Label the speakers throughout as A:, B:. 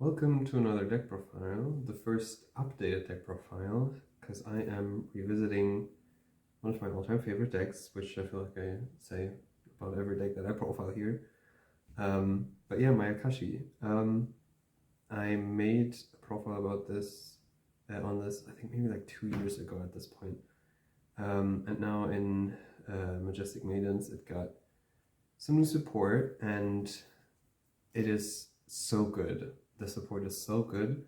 A: Welcome to another deck profile, the first updated deck profile, because I am revisiting one of my all-time favorite decks, which I feel like I say about every deck that I profile here. But yeah, Mayakashi. I made a profile about this, on this, I think maybe like 2 years ago at this point. And now in Majestic Mavens, it got some new support, and it is so good. The support is so good,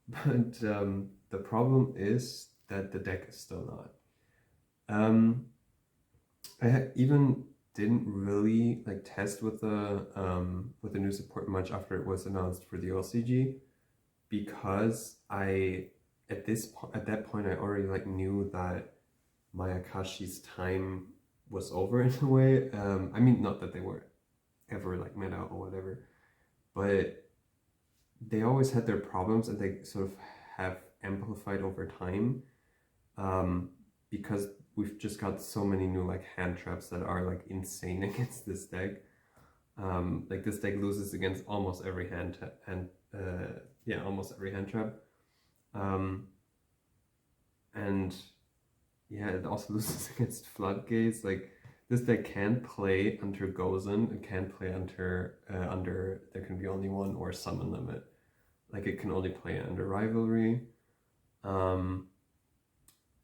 A: but the problem is that the deck is still not. I even didn't really like test with the new support much after it was announced for the LCG, because at that point I already like knew that Mayakashi's time was over in a way. I mean, not that they were ever like meta or whatever, but they always had their problems, and they sort of have amplified over time, because we've just got so many new like hand traps that are like insane against this deck. Like this deck loses against almost every almost every hand trap, and yeah, it also loses against floodgates. Like this deck can't play under Gozen, it can't play under there can be only one or summon limit. Like it can only play under rivalry.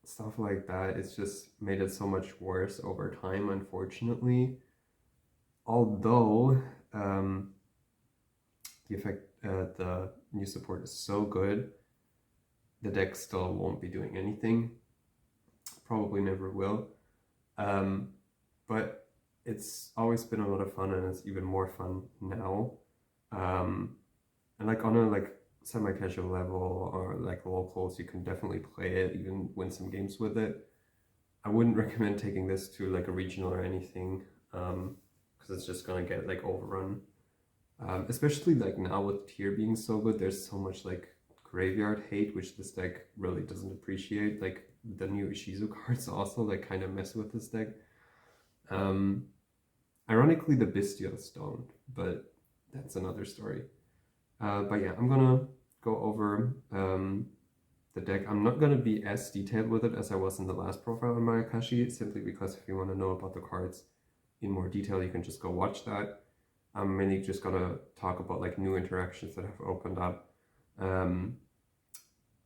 A: Stuff like that. It's just made it so much worse over time, unfortunately. Although the new support is so good, the deck still won't be doing anything. Probably never will. But it's always been a lot of fun, and it's even more fun now. And like on a like semi-casual level or like locals, you can definitely play it, even win some games with it. I wouldn't recommend taking this to like a regional or anything, because it's just gonna get like overrun. Especially like now with tier being so good, there's so much like graveyard hate, which this deck really doesn't appreciate. Like the new Ishizu cards also like kind of mess with this deck. Ironically, the Bestials don't, but that's another story. But yeah, I'm gonna go over the deck. I'm not gonna be as detailed with it as I was in the last profile on Mayakashi, simply because if you want to know about the cards in more detail, you can just go watch that. I'm mainly just gonna talk about like new interactions that have opened up,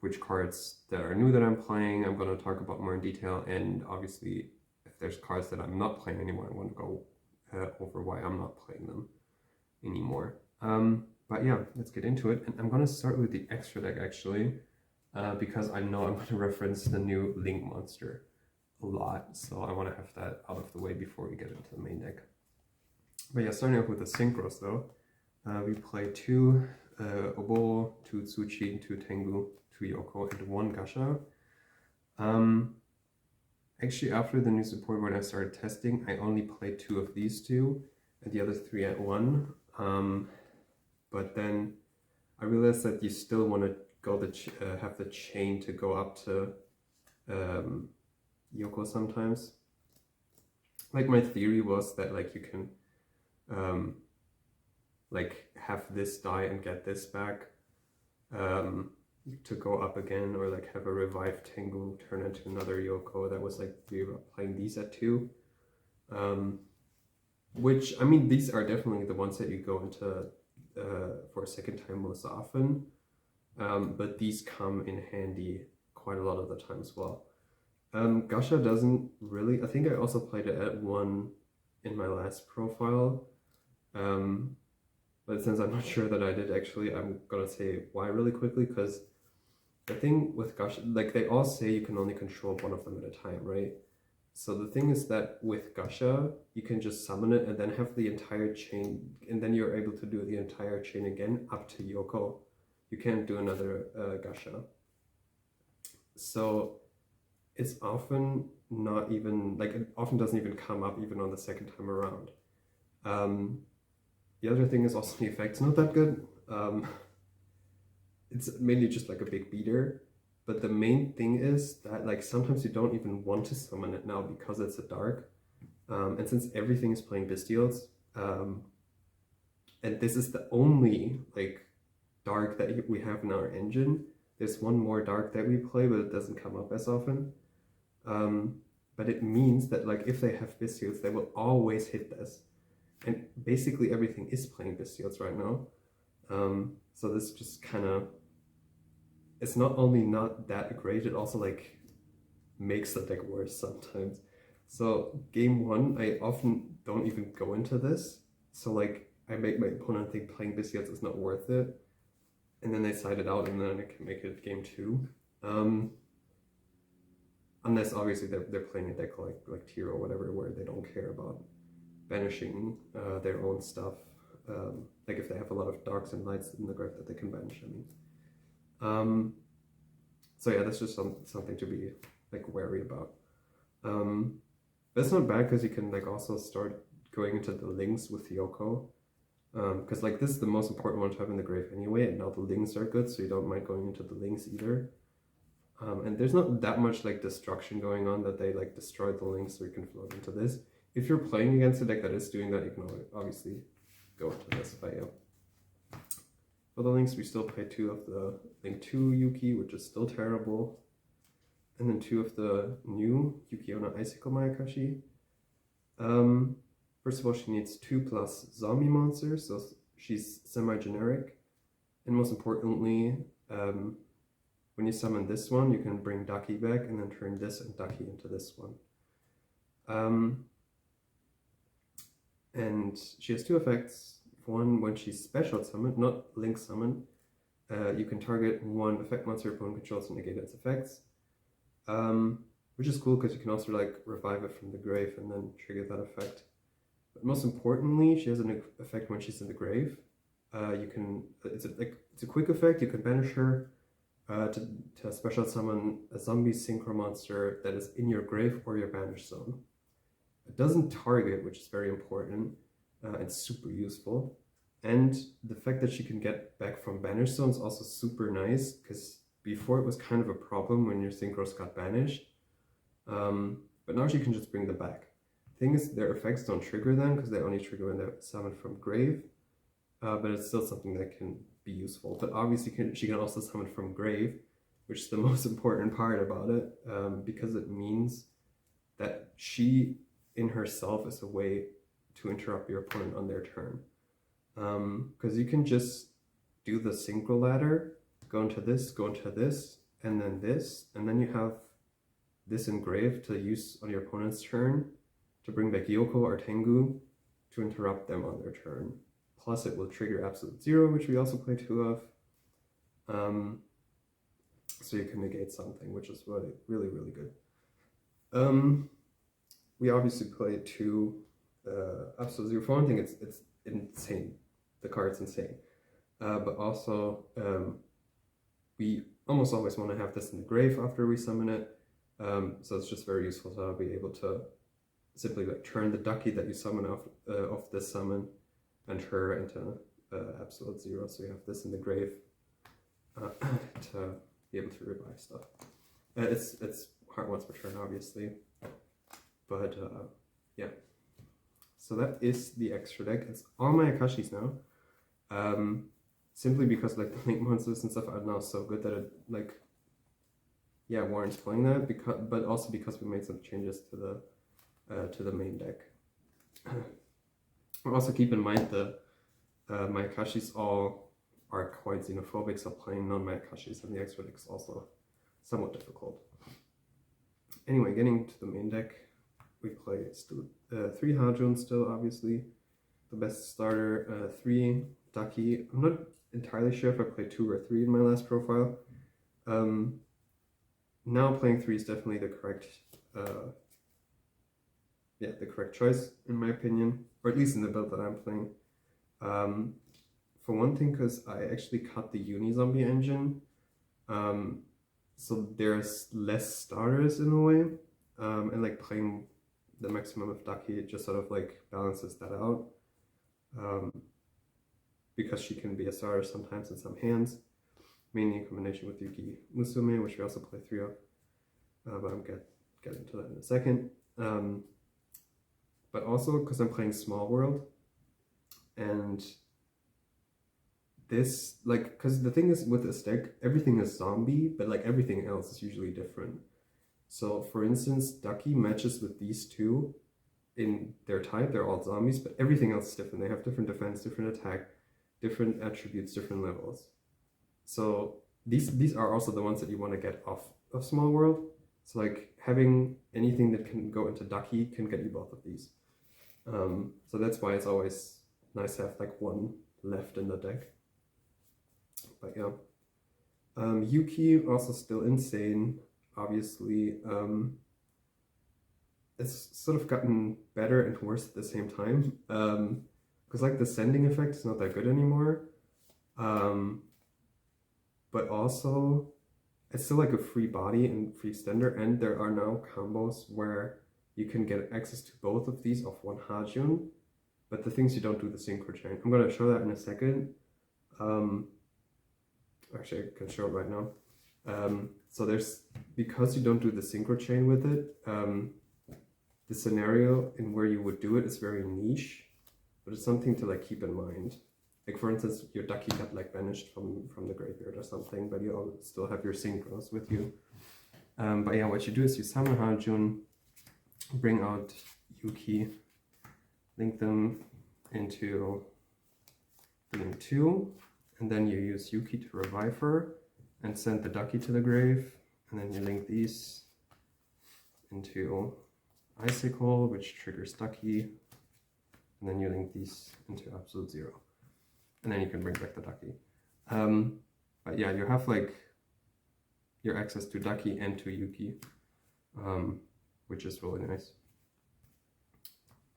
A: which cards that are new that I'm playing, I'm gonna talk about more in detail, and obviously if there's cards that I'm not playing anymore, I want to go over why I'm not playing them anymore. But yeah, let's get into it. And I'm going to start with the extra deck actually, because I know I'm going to reference the new Link monster a lot. So I want to have that out of the way before we get into the main deck. But yeah, starting off with the synchros though. We play 2 Obo, 2 Tsuchi, 2 Tengu, 2 Yoko, and 1 Gasha. Actually, after the new support, when I started testing, I only played 2 of these 2, and the other 3 at 1. But then I realized that you still want to go have the chain to go up to Yoko sometimes. Like my theory was that like you can like have this die and get this back to go up again, or like have a revived Tengu turn into another Yoko. That was like we were playing these at 2. Which, I mean, these are definitely the ones that you go into for a second time most often, but these come in handy quite a lot of the time as well. Gasha doesn't really, I think I also played it at 1 in my last profile, but since I'm not sure that I did actually, I'm gonna say why really quickly, because the thing with Gasha, like they all say you can only control one of them at a time, right? So the thing is that with Gasha, you can just summon it and then have the entire chain, and then you're able to do the entire chain again up to Yoko. You can't do another Gasha. So it's often not even, like it often doesn't even come up even on the second time around. The other thing is also the effect's not that good. It's mainly just like a big beater. But the main thing is that like sometimes you don't even want to summon it now because it's a dark. And since everything is playing Bestials, and this is the only like dark that we have in our engine. There's one more dark that we play, but it doesn't come up as often. But it means that like if they have Bestials, they will always hit this. And basically everything is playing Bestials right now. So this just kind of, it's not only not that great, it also like makes the deck worse sometimes. So game one, I often don't even go into this. So like I make my opponent think playing Bestials is not worth it. And then they side it out and then I can make it game two. Unless obviously they're playing a deck like Tier or whatever, where they don't care about banishing their own stuff. Like if they have a lot of darks and lights in the grid that they can banish, I mean. So yeah, that's just something to be like wary about. But it's not bad because you can like also start going into the links with Yoko. Because like this is the most important one to have in the grave anyway, and now the links are good, so you don't mind going into the links either. And there's not that much like destruction going on that they like destroy the links so you can float into this. If you're playing against a deck that is doing that, you can obviously go into this. But yeah. For the links, we still play 2 of the Link 2 Yuki, which is still terrible. And then 2 of the new Yuki-Onna Icicle Mayakashi. First of all, she needs 2+ zombie monsters, so she's semi-generic. And most importantly, when you summon this one, you can bring Dakki back and then turn this and Dakki into this one. And she has 2 effects. One, when she's special summoned, not link summoned, you can target 1 effect monster opponent controls and negate its effects. Which is cool because you can also like revive it from the grave and then trigger that effect. But most importantly, she has an effect when she's in the grave. It's a quick effect. You can banish her to special summon a zombie synchro monster that is in your grave or your banish zone. It doesn't target, which is very important and super useful. And the fact that she can get back from banish zone is also super nice, because before it was kind of a problem when your synchros got banished. But now she can just bring them back. Thing is, their effects don't trigger them because they only trigger when they're summoned from grave. But it's still something that can be useful. But obviously she can also summon from grave, which is the most important part about it, because it means that she in herself is a way to interrupt your opponent on their turn. Because you can just do the synchro ladder, go into this, and then you have this in grave to use on your opponent's turn to bring back Yoko or Tengu to interrupt them on their turn. Plus it will trigger Absolute Zero, which we also play 2 of. So you can negate something, which is really, really good. We obviously play 2 Absolute Zero. For one thing, it's insane. The card's insane. But also, we almost always want to have this in the grave after we summon it. So it's just very useful to be able to simply like turn the Dakki that you summon off this summon and her into Absolute Zero. So you have this in the grave to be able to revive stuff. It's hard once per turn, obviously. But yeah. So that is the extra deck. It's all Mayakashis now. Simply because like the link monsters and stuff are now so good that it like warrants playing that, but also because we made some changes to the main deck. Also keep in mind the Mayakashis all are quite xenophobic, so playing non-Mayakashis and the extra deck is also somewhat difficult. Anyway, getting to the main deck, we play still 3 Hajun still, obviously. The best starter, 3 Dakki. I'm not entirely sure if I played 2 or 3 in my last profile. Now playing 3 is definitely the correct choice in my opinion, or at least in the build that I'm playing. For one thing, because I actually cut the Uni-Zombie engine, so there's less starters in a way, and like playing the maximum of Dakki, it just sort of like balances that out, because she can be a starter sometimes in some hands, mainly in combination with Yuki-Musume, which we also play 3 of, but I'm get into that in a second. But also because I'm playing Small World, and this, like, because the thing is with this deck, everything is zombie, but like everything else is usually different. So for instance, Dakki matches with these two in their type, they're all zombies, but everything else is different. They have different defense, different attack, different attributes, different levels. So these are also the ones that you want to get off of Small World. So like having anything that can go into Dakki can get you both of these. So that's why it's always nice to have like one left in the deck. But yeah, Yuki also still insane. Obviously, it's sort of gotten better and worse at the same time. Because like the sending effect is not that good anymore. But also, it's still like a free body and free extender, and there are now combos where you can get access to both of these off one Hajun. But the things you don't do the synchro chain. I'm gonna show that in a second. Actually, I can show it right now. So there's, because you don't do the synchro chain with it, the scenario in where you would do it is very niche, but it's something to like keep in mind. Like for instance, your Dakki got like banished from the graveyard or something, but you all still have your synchros with you. But yeah, what you do is you summon Hajun, bring out Yuki, link them into link 2, and then you use Yuki to revive her and send the Dakki to the grave, and then you link these into Icicle, which triggers Dakki, and then you link these into Absolute Zero, and then you can bring back the Dakki. But yeah, you have like your access to Dakki and to Yuki, which is really nice,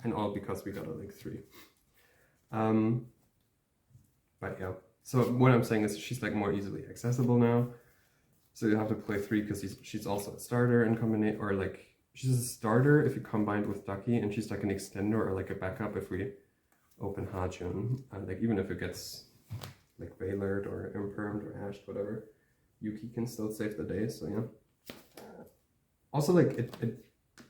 A: and all because we got a link 3. But yeah, so what I'm saying is she's like more easily accessible now. So you have to play 3 because she's also a starter in combination, or like she's a starter if you combined with Dakki, and she's like an extender or like a backup if we open Hajun. Like even if it gets like Veilered or Impermed or Ashed, whatever, Yuki can still save the day. So yeah. Also like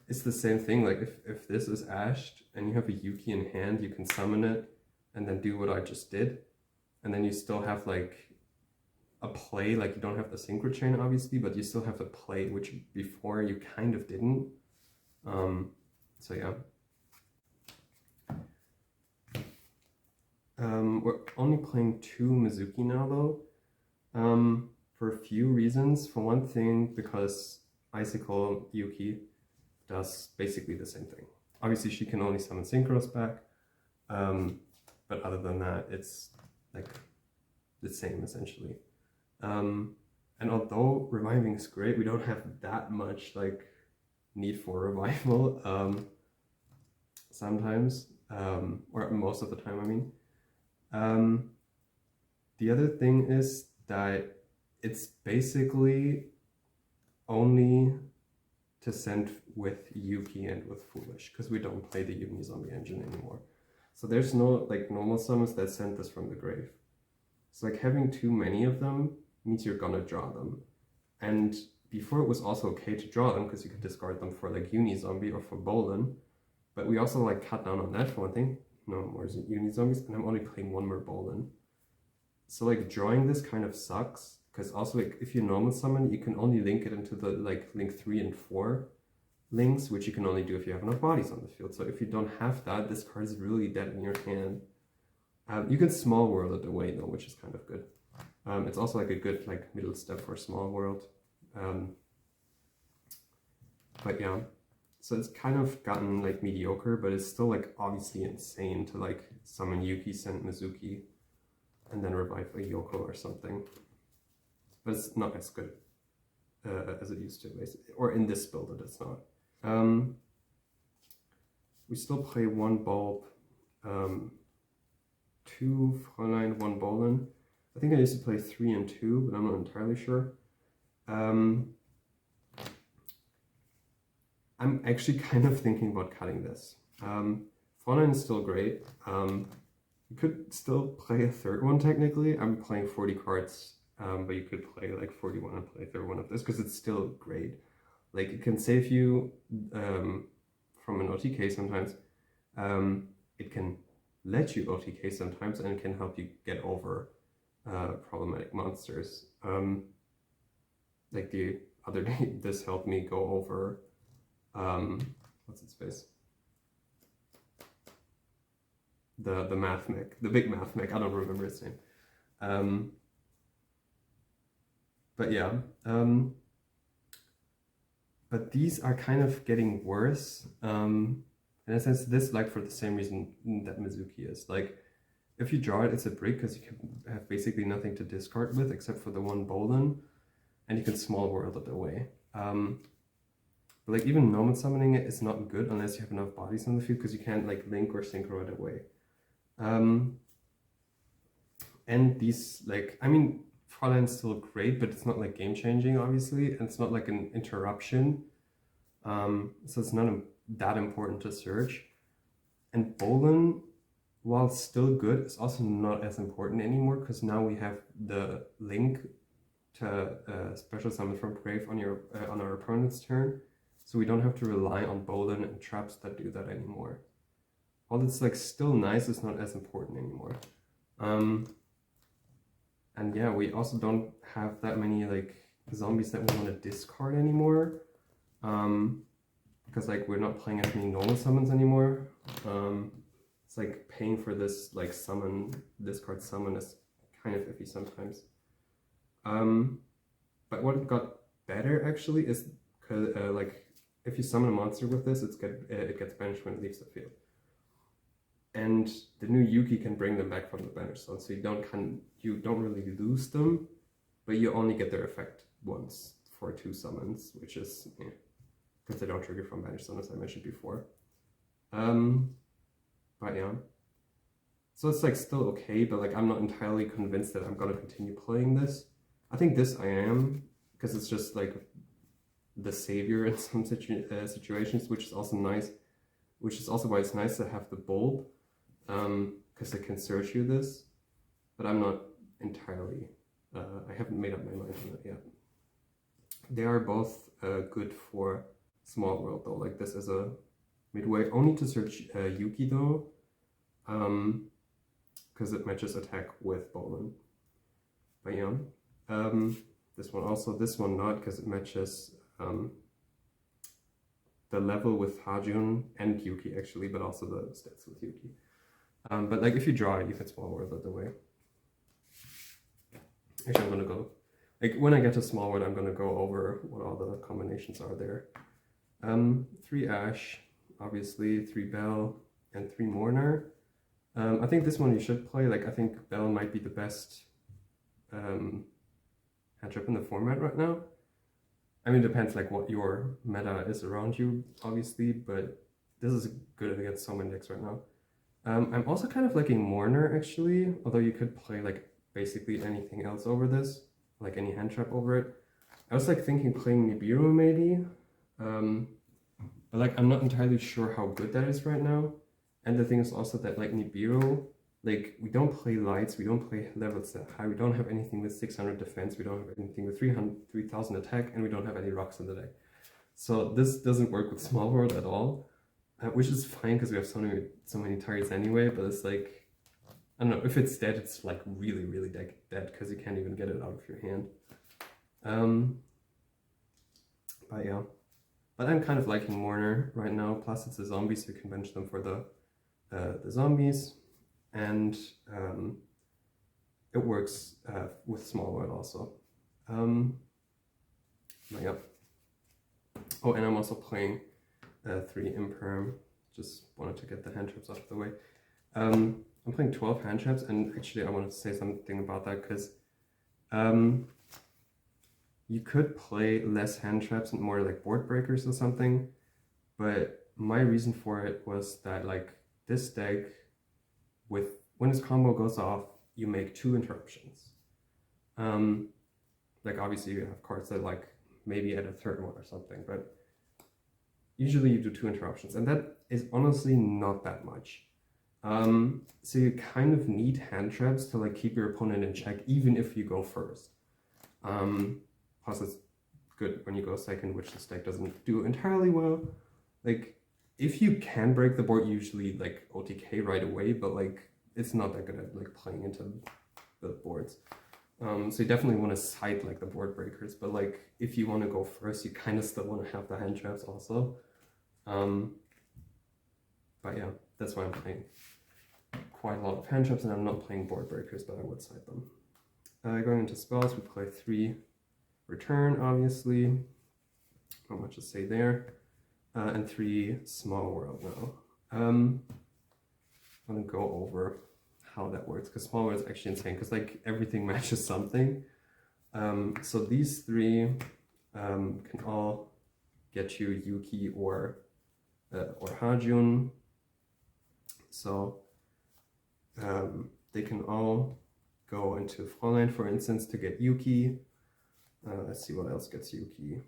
A: it's the same thing. Like if this is Ashed and you have a Yuki in hand, you can summon it and then do what I just did. And then you still have like a play, like you don't have the synchro chain obviously, but you still have the play, which before you kind of didn't. So yeah. We're only playing 2 Mezuki now though, for a few reasons. For one thing, because Icicle Yuki does basically the same thing. Obviously she can only summon synchros back, but other than that, it's like the same essentially. And although reviving is great, we don't have that much like need for revival sometimes, or most of the time I mean. The other thing is that it's basically only to send with Yuki and with Foolish, because we don't play the Uni-Zombie engine anymore. So there's no like normal summons that send this from the grave. So like having too many of them means you're gonna draw them. And before it was also okay to draw them because you could discard them for like Uni-Zombie or for Bolan. But we also like cut down on that for one thing. No more Uni-Zombies, and I'm only playing one more Bolan. So like drawing this kind of sucks, because also like if you normal summon, you can only link it into the like link 3 and 4 links, which you can only do if you have enough bodies on the field. So if you don't have that, this card is really dead in your hand. You can small world it away though, which is kind of good. It's also like a good like middle step for small world. But yeah, so it's kind of gotten like mediocre, but it's still like obviously insane to like summon Yuki, send Mezuki, and then revive a Yoko or something. But it's not as good as it used to, basically. Or in this build it's not. We still play 1 Bulb, 2 Fräulein, 1 Bolan. I think I used to play 3 and 2, but I'm not entirely sure. I'm actually kind of thinking about cutting this. Fräulein is still great. You could still play a 3rd one technically. I'm playing 40 cards, but you could play like 41 and play a 3rd one of this because it's still great. Like it can save you from an OTK sometimes. It can let you OTK sometimes, and it can help you get over problematic monsters. Like the other day, this helped me go over, what's its face? The math mech, the big math mech, I don't remember its name. But yeah, but these are kind of getting worse. In a sense, this like for the same reason that Mezuki is. Like, if you draw it, it's a brick because you can have basically nothing to discard with except for the one Bolan, and you can small world it away. But like even normal summoning it is not good unless you have enough bodies on the field because you can't like link or synchro it away. And these, like, I mean, Fräulein's still great, but it's not like game changing, obviously, and it's not like an interruption. So it's not that important to search. And Bolan, while still good, is also not as important anymore because now we have the link to special summon from grave on our opponent's turn, so we don't have to rely on Bolan and traps that do that anymore. While it's like still nice, it's not as important anymore. And yeah, we also don't have that many like zombies that we want to discard anymore, because like we're not playing as many normal summons anymore. It's like paying for this like discard summon is kind of iffy sometimes. But what got better actually is like if you summon a monster with this, it gets banished when it leaves the field. And the new Yuki can bring them back from the banish zone, so you don't really lose them, but you only get their effect once for 2 summons, which is because they don't trigger from banish zone, as I mentioned before. But yeah, so it's like still okay, but like I'm not entirely convinced that I'm gonna continue playing this. I think this I am, because it's just like the savior in some situations, which is also nice. Which is also why it's nice to have the bulb, because it can search you this. But I'm not entirely, I haven't made up my mind on it yet. They are both good for small world though, like this is a midway, only to search Yuki though, because it matches attack with Bolan. But yeah, this one also, this one not, because it matches the level with Hajun and Yuki actually, but also the stats with Yuki. But like if you draw it, you can small world it away. Actually, I'm gonna go, like when I get to small world, I'm gonna go over what all the combinations are there. 3 Ash, obviously, 3 Belle, and 3 Mourner. I think this one you should play. Like I think Belle might be the best matchup in the format right now. I mean, it depends like what your meta is around you, obviously, but this is good against so many decks right now. I'm also kind of liking Mourner actually, although you could play like basically anything else over this, like any hand trap over it. I was like thinking playing Nibiru maybe, but like I'm not entirely sure how good that is right now. And the thing is also that like Nibiru, like we don't play lights, we don't play levels that high, we don't have anything with 600 defense, we don't have anything with 3000 attack, and we don't have any rocks in the deck. So this doesn't work with small world at all, which is fine because we have so many targets anyway, but it's like, I don't know, if it's dead, it's like really, really dead because you can't even get it out of your hand. But yeah, but I'm kind of liking Mourner right now, plus it's a zombie, so you can bench them for the zombies. And it works with small world also. Yep. Oh, and I'm also playing 3 Imperm. Just wanted to get the hand traps out of the way. I'm playing 12 hand traps, and actually I wanted to say something about that because you could play less hand traps and more like board breakers or something. But my reason for it was that like this deck, when this combo goes off, you make 2 interruptions. Like obviously you have cards that like maybe add a 3rd one or something, but usually you do 2 interruptions, and that is honestly not that much. So you kind of need hand traps to like keep your opponent in check, even if you go first. Plus it's good when you go second, which this deck doesn't do entirely well. Like if you can break the board, usually like OTK right away, but like it's not that good at like playing into build boards. So you definitely want to side like the board breakers, but like if you want to go first, you kind of still want to have the hand traps also. But yeah, that's why I'm playing quite a lot of hand traps, and I'm not playing board breakers, but I would side them. Going into spells, we play 3 Return, obviously. Not much to say there. And 3 Small World now. I'm gonna go over how that works, because Small World is actually insane, because like everything matches something. So these 3 can all get you Yuki or Hajun. So they can all go into Fräulein, for instance, to get Yuki. Let's see what else gets Yuki.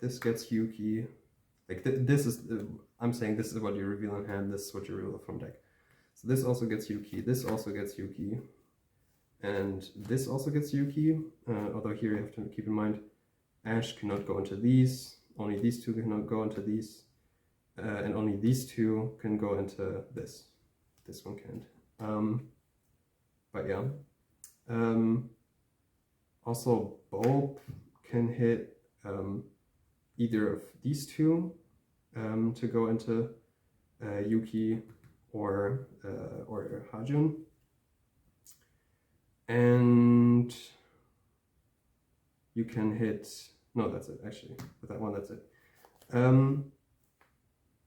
A: This gets Yuki. Like this is, I'm saying this is what you reveal in hand, this is what you reveal from deck. So this also gets Yuki, this also gets Yuki, and this also gets Yuki. Although here you have to keep in mind, Ash cannot go into these, only these 2 cannot go into these, and only these 2 can go into this. This one can't. But yeah. Also, Bulb can hit either of these 2 to go into Yuki or Hajun. And you can hit, no, that's it actually, with that one, that's it.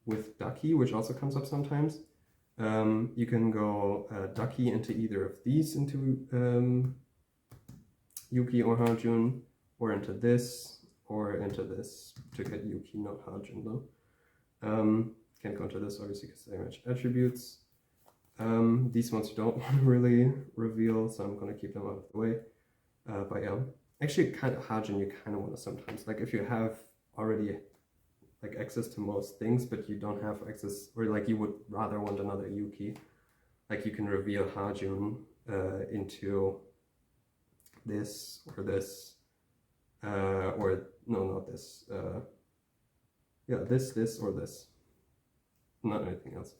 A: With Dakki, which also comes up sometimes, you can go Dakki into either of these, into Yuki or Hajun, or into this, or into this to get Yuki, not Hajun though. Can't go into this obviously because they match attributes. These ones you don't want to really reveal, so I'm going to keep them out of the way. But yeah, actually kind of Hajun you kind of want to sometimes, like if you have already like access to most things, but you don't have access, or like you would rather want another Yuki, like you can reveal Hajun into this or this, or no, not this, yeah, this or this, not anything else.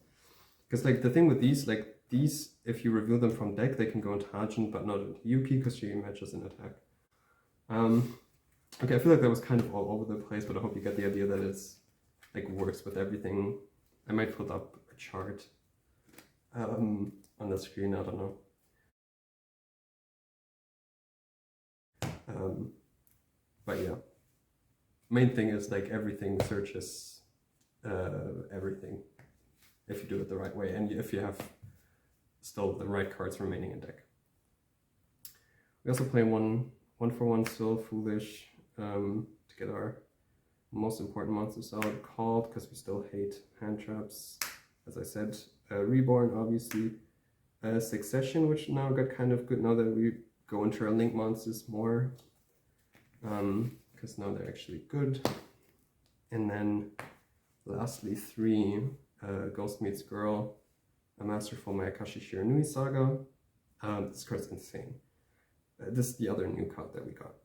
A: Because like the thing with these, like these, if you reveal them from deck, they can go into Hajun, but not into Yuki, because she matches in attack. Okay, I feel like that was kind of all over the place, but I hope you get the idea that it's like works with everything. I might put up a chart on the screen, I don't know. But yeah, main thing is like everything searches everything if you do it the right way, and if you have still the right cards remaining in deck. We also play one for one still, Foolish, to get our most important monsters out, Called, because we still hate hand traps, as I said, Reborn obviously, Succession, which now got kind of good now that we go into our link monsters more, because now they're actually good. And then lastly 3, Ghost Meets Girl, a Masterful Mayakashi-Shiranui Saga. This card's insane. This is the other new card that we got.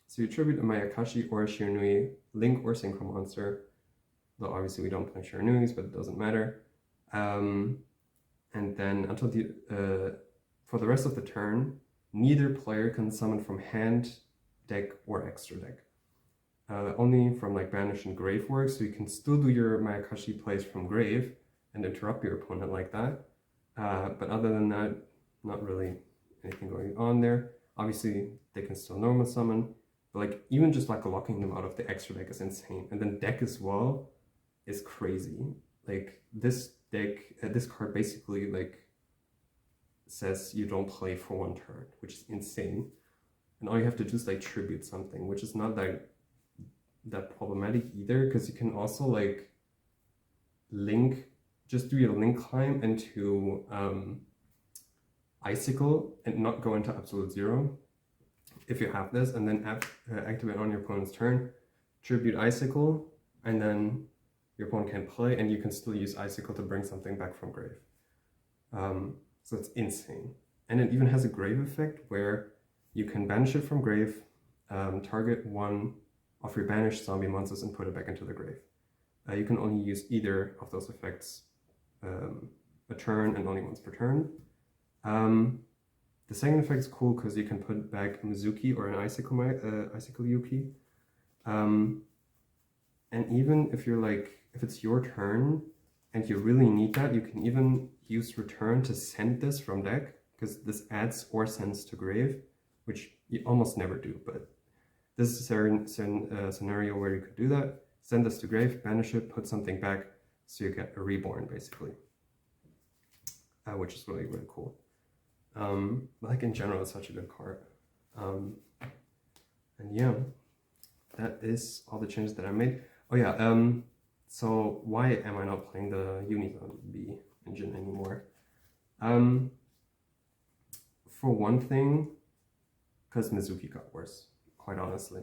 A: So you tribute a Mayakashi or a Shiranui, link or synchro monster, though obviously we don't play Shiranuis, but it doesn't matter. And then until the for the rest of the turn, neither player can summon from hand, deck, or extra deck. Only from like Banish and Grave works, so you can still do your Mayakashi plays from Grave and interrupt your opponent like that. But other than that, not really anything going on there. Obviously, they can still normal summon, but like even just like locking them out of the extra deck is insane. And then deck as well is crazy. Like this deck, this card basically like says you don't play for one turn, which is insane. And all you have to do is like tribute something, which is not that problematic either, because you can also like link, just do your link climb into Icicle and not go into absolute zero if you have this, and then activate on your opponent's turn, tribute Icicle, and then your opponent can play, and you can still use Icicle to bring something back from Grave. So it's insane. And it even has a Grave effect where you can banish it from Grave, target one of your banished zombie monsters and put it back into the Grave. You can only use either of those effects a turn and only once per turn. The second effect's cool because you can put back Mezuki or an Icicle Yuki. And even if you're like, if it's your turn and you really need that, you can even use Return to send this from deck, because this adds or sends to grave, which you almost never do, but this is a scenario where you could do that. Send this to grave, banish it, put something back, so you get a reborn, basically. Which is really, really cool. Like in general, it's such a good card. And yeah, that is all the changes that I made. Oh yeah, so why am I not playing the Uni-Zombie engine anymore? For one thing, because Mezuki got worse, quite honestly.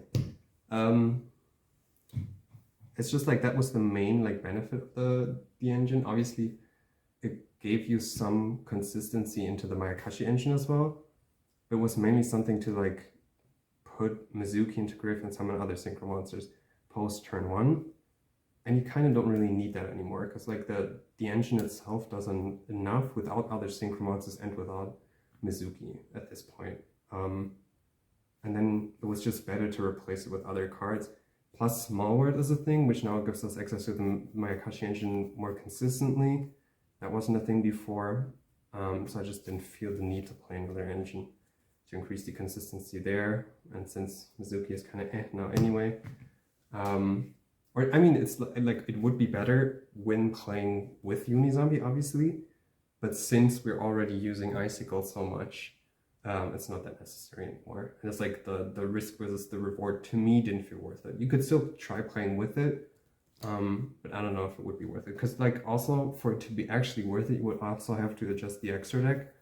A: It's just like that was the main like benefit of the engine. Obviously, it gave you some consistency into the Mayakashi engine as well. It was mainly something to like put Mezuki into grave and summon other synchro monsters post turn 1. And you kind of don't really need that anymore, because like the engine itself does enough without other synchro monsters and without Mezuki at this point. And then it was just better to replace it with other cards. Plus Small World is a thing, which now gives us access to the Mayakashi engine more consistently. That wasn't a thing before, so I just didn't feel the need to play another engine to increase the consistency there. And since Mezuki is kind of now anyway, or I mean, it's like it would be better when playing with Uni-Zombie, obviously, but since we're already using Icicle so much, it's not that necessary anymore. And it's like the risk versus the reward to me didn't feel worth it. You could still try playing with it, but I don't know if it would be worth it, because like also for it to be actually worth it, you would also have to adjust the extra deck.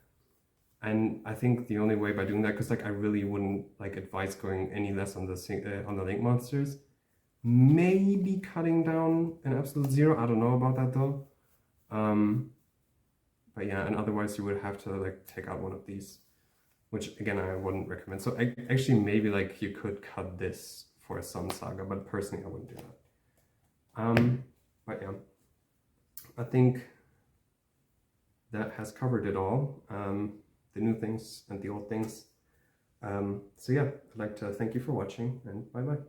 A: And I think the only way by doing that, because like I really wouldn't like advise going any less on the link monsters. Maybe cutting down an absolute 0. I don't know about that though. But yeah, and otherwise you would have to like take out one of these, which again I wouldn't recommend. So actually maybe like you could cut this for some Saga, but personally I wouldn't do that. But yeah, I think that has covered it all. The new things and the old things. So yeah, I'd like to thank you for watching, and bye bye.